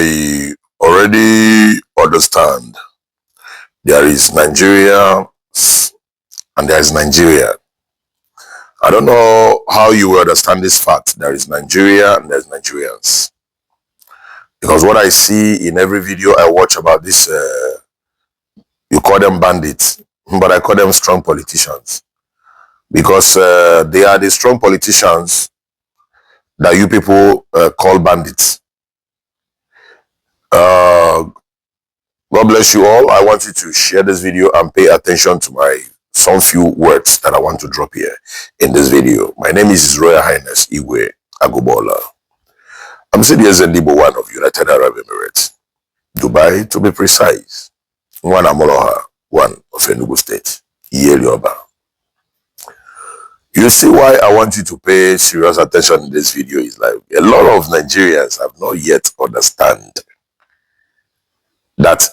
I already understand there is Nigeria and there is Nigeria. I don't know how you will understand this fact. There is Nigeria and there's Nigerians. Because what I see in every video I watch about this, you call them bandits, but I call them strong politicians. Because they are the strong politicians that you people call bandits. God bless you all. I want you to share this video and pay attention to some few words that I want to drop here in this video. My name is His Royal Highness Igbo Agugbaola. I'm citizen Igbo one of United Arab Emirates, Dubai to be precise. One Amoloha, one of Enugu State, Yoruba. You see why I want you to pay serious attention in this video is like a lot of Nigerians have not yet understand that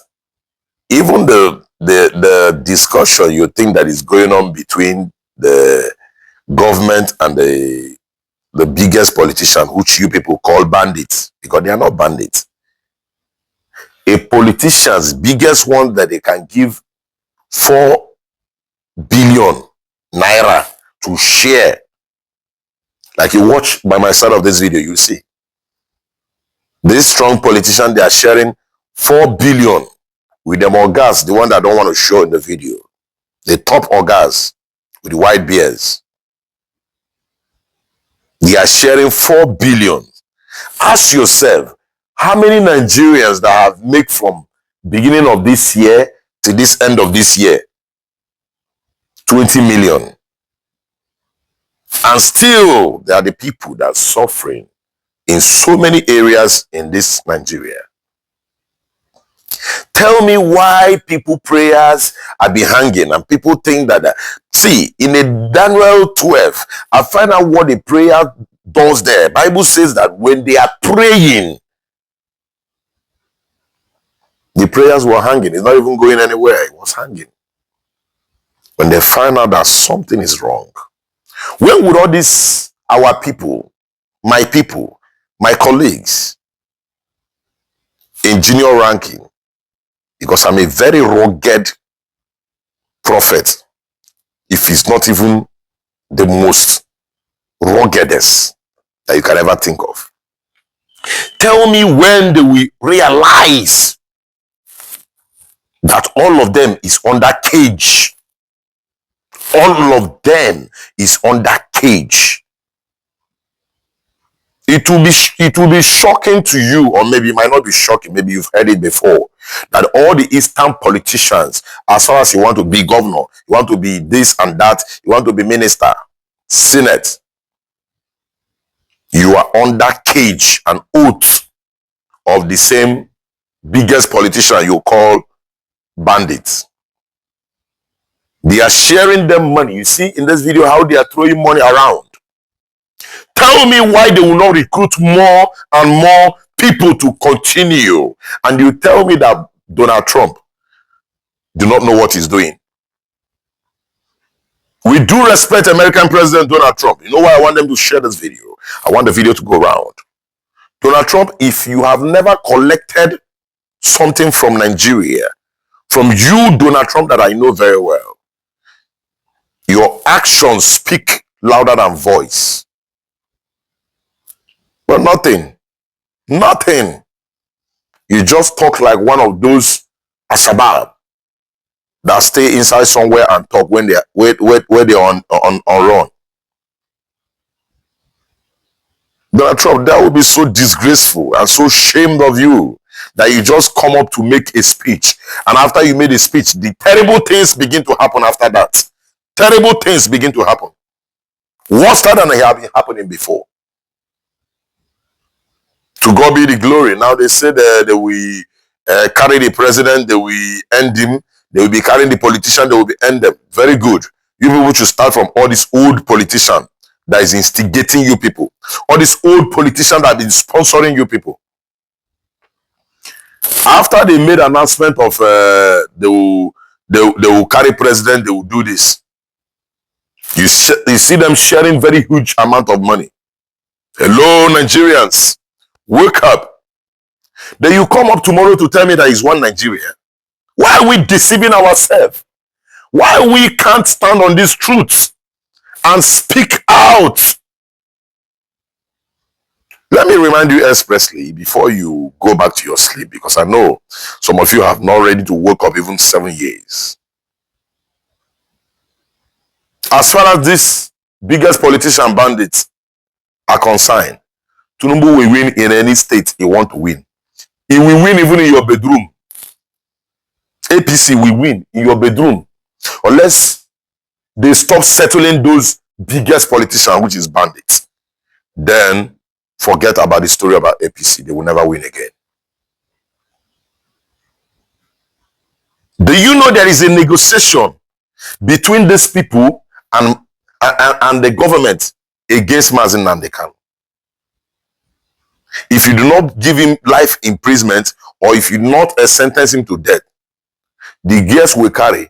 even the discussion you think that is going on between the government and the biggest politician, which you people call bandits, because they are not bandits. A politician's biggest one that they can give 4 billion naira to share. Like you watch by my side of this video, you see. This strong politician, they are sharing 4 billion with them orgas, the one that I don't want to show in the video. The top orgas with the white beards. They are sharing 4 billion. Ask yourself, how many Nigerians that have made from beginning of this year to this end of this year? 20 million. And still, there are the people that are suffering in so many areas in this Nigeria. Tell me why people prayers are be hanging and people think that, see, in a Daniel 12, I find out what the prayer does there. Bible says that when they are praying, the prayers were hanging. It's not even going anywhere. It was hanging. When they find out that something is wrong, when would all this, our people, my colleagues in junior ranking, because I'm a very rugged prophet, if it's not even the most ruggedest that you can ever think of. Tell me when do we realize that all of them is under cage? All of them is under cage. It will be shocking to you, or maybe it might not be shocking, maybe you've heard it before, that all the Eastern politicians, as far as you want to be governor, you want to be this and that, you want to be minister, senate, you are under cage and oath of the same biggest politician you call bandits. They are sharing them money. You see in this video how they are throwing money around. Tell me why they will not recruit more and more people to continue. And you tell me that Donald Trump do not know what he's doing. We do respect American President Donald Trump. You know why I want them to share this video? I want the video to go around. Donald Trump, if you have never collected something from Nigeria, from you, Donald Trump, that I know very well, your actions speak louder than voice. But nothing. You just talk like one of those asabab that stay inside somewhere and talk when they're on run. Donald Trump, that would be so disgraceful and so shamed of you that you just come up to make a speech, and after you made a speech, the terrible things begin to happen after that. Terrible things begin to happen. Worse than they have been happening before. To God be the glory. Now they say that they will carry the president, they will end him. They will be carrying the politician, they will be end them. Very good. You people should start from all this old politician that is instigating you people. All this old politician that is sponsoring you people. After they made announcement of they will carry president, they will do this. You see them sharing very huge amount of money. Hello, Nigerians. Wake up. Then you come up tomorrow to tell me that it's one Nigeria. Why are we deceiving ourselves? Why we can't stand on these truths and speak out? Let me remind you expressly before you go back to your sleep, because I know some of you have not ready to wake up even 7 years. As far as this biggest politician bandits are concerned, Tinubu will win in any state he want to win. He will win even in your bedroom. APC will win in your bedroom unless they stop settling those biggest politicians, which is bandits. Then forget about the story about APC. They will never win again. Do you know there is a negotiation between these people and the government against Mazi Nnamdi Kanu? If you do not give him life imprisonment, or if you do not sentence him to death, the girls will carry.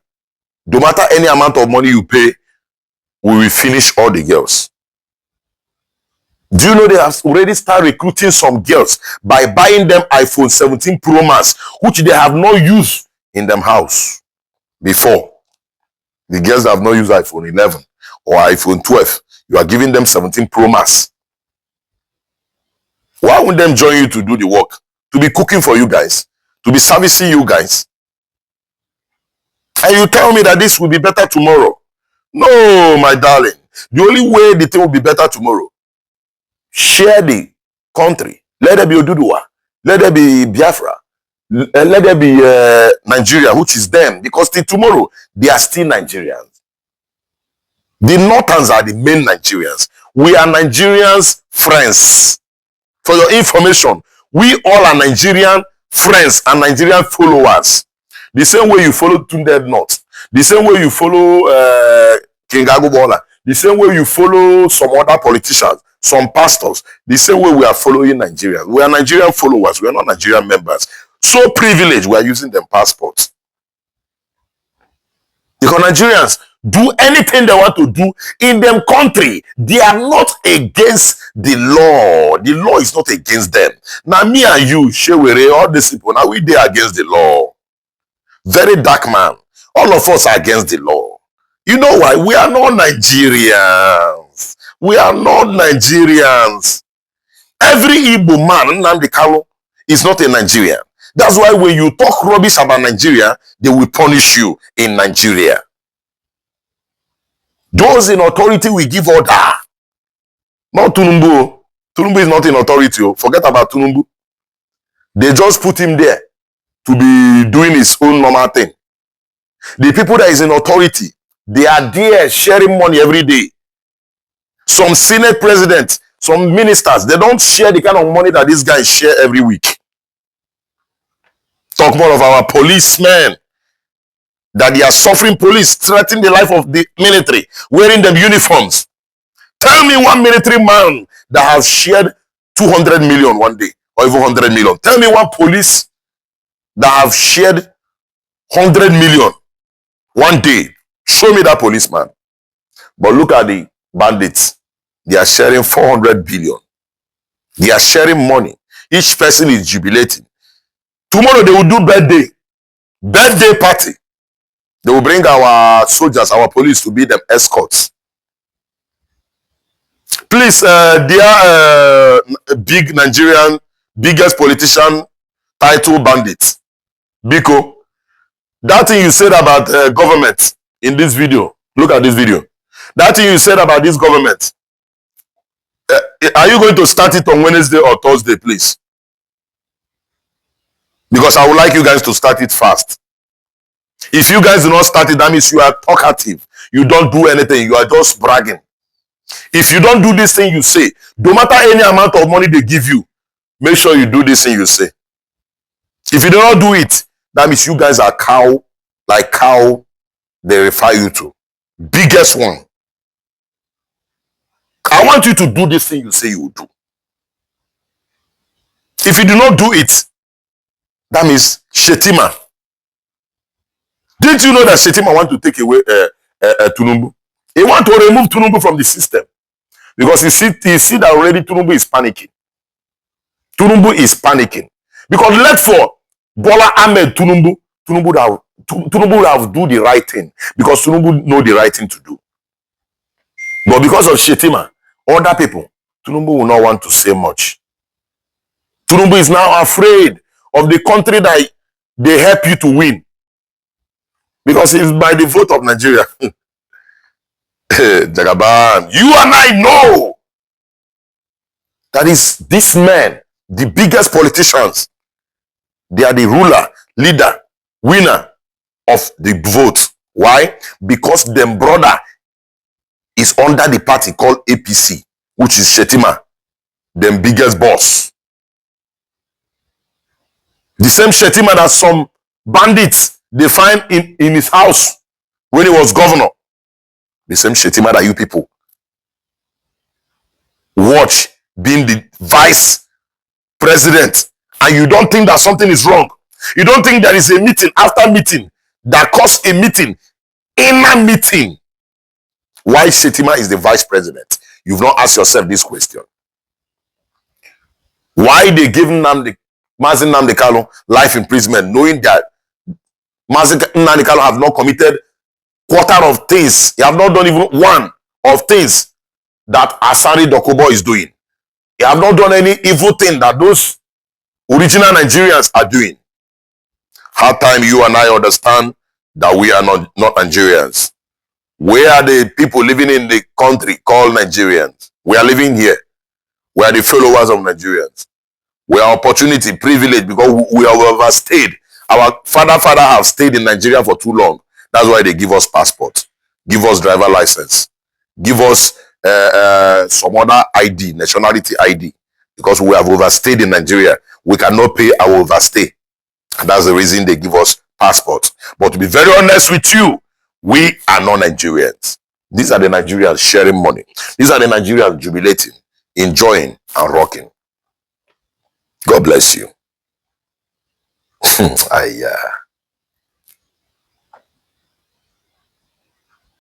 No matter any amount of money you pay, we will finish all the girls. Do you know they have already started recruiting some girls by buying them iPhone 17 Pro Max, which they have not used in them house before? The girls that have not used iPhone 11 or iPhone 12, you are giving them 17 Pro Max. Why wouldn't them join you to do the work? To be cooking for you guys? To be servicing you guys? And you tell me that this will be better tomorrow? No, my darling. The only way the thing will be better tomorrow, share the country. Let there be Oduduwa. Let there be Biafra. Let there be Nigeria, which is them. Because till tomorrow, they are still Nigerians. The Northerns are the main Nigerians. We are Nigerians' friends. For your information, we all are Nigerian friends and Nigerian followers. The same way you follow Tunde North, the same way you follow King Agugbaola, the same way you follow some other politicians, some pastors, the same way we are following Nigerians. We are Nigerian followers, we are not Nigerian members. So privileged, we are using them passports. Because Nigerians do anything they want to do in them country. They are not against the law. The law is not against them. Now me and you, Shewere, all these people, now we are against the law. Very dark man. All of us are against the law. You know why? We are not Nigerians. We are not Nigerians. Every Igbo man, Nnamdi Kanu, is not a Nigerian. That's why when you talk rubbish about Nigeria, they will punish you in Nigeria. Those in authority will give order. Not Tinubu. Tinubu is not in authority. Forget about Tinubu. They just put him there to be doing his own normal thing. The people that is in authority, they are there sharing money every day. Some Senate presidents, some ministers, they don't share the kind of money that these guys share every week. Talk more of our policemen, that they are suffering police, threatening the life of the military, wearing them uniforms. Tell me one military man that has shared 200 million one day, or even 100 million. Tell me one police that have shared 100 million one day. Show me that policeman. But look at the bandits. They are sharing 400 billion. They are sharing money. Each person is jubilating. Tomorrow they will do birthday party. They will bring our soldiers, our police to be them escorts. Please, dear big Nigerian, biggest politician, title bandits, Biko, that thing you said about government in this video, look at this video. That thing you said about this government, are you going to start it on Wednesday or Thursday, please? Because I would like you guys to start it fast. If you guys do not start it, that means you are talkative. You don't do anything. You are just bragging. If you don't do this thing you say, no matter any amount of money they give you, make sure you do this thing you say. If you do not do it, that means you guys are cow, like cow they refer you to. Biggest one. I want you to do this thing you say you will do. If you do not do it, that means Shetima. Didn't you know that Shetima want to take away Tinubu? He want to remove Tinubu from the system. Because he see that already Tinubu is panicking. Tinubu is panicking. Because left for Bola Ahmed Tinubu, Tinubu would have do the right thing because Tinubu know the right thing to do. But because of Shetima, other people, Tinubu will not want to say much. Tinubu is now afraid of the country that they help you to win. Because it's by the vote of Nigeria. Jagaban, you and I know that is this man, the biggest politicians, they are the ruler, leader, winner of the vote. Why? Because them brother is under the party called APC, which is Shetima, them biggest boss. The same Shetima that some bandits they find in his house when he was governor. The same Shetima that you people watch being the vice president, and you don't think that something is wrong. You don't think there is a meeting after meeting that caused a meeting, inner meeting. Why Shetima is the vice president? You've not asked yourself this question. Why they give Mazi Nnamdi Kanu life imprisonment, knowing that Mazi Nnamdi Kanu have not committed quarter of things. He have not done even one of things that Asari Dokubo is doing. He have not done any evil thing that those original Nigerians are doing. How time you and I understand that we are not Nigerians. Where are the people living in the country called Nigerians? We are living here. We are the followers of Nigerians. We are opportunity, privilege, because we have overstayed. Our father have stayed in Nigeria for too long. That's why they give us passport, give us driver license, give us some other ID, nationality ID, because we have overstayed in Nigeria. We cannot pay our overstay. And that's the reason they give us passport. But to be very honest with you, we are not Nigerians. These are the Nigerians sharing money. These are the Nigerians jubilating, enjoying, and rocking. God bless you.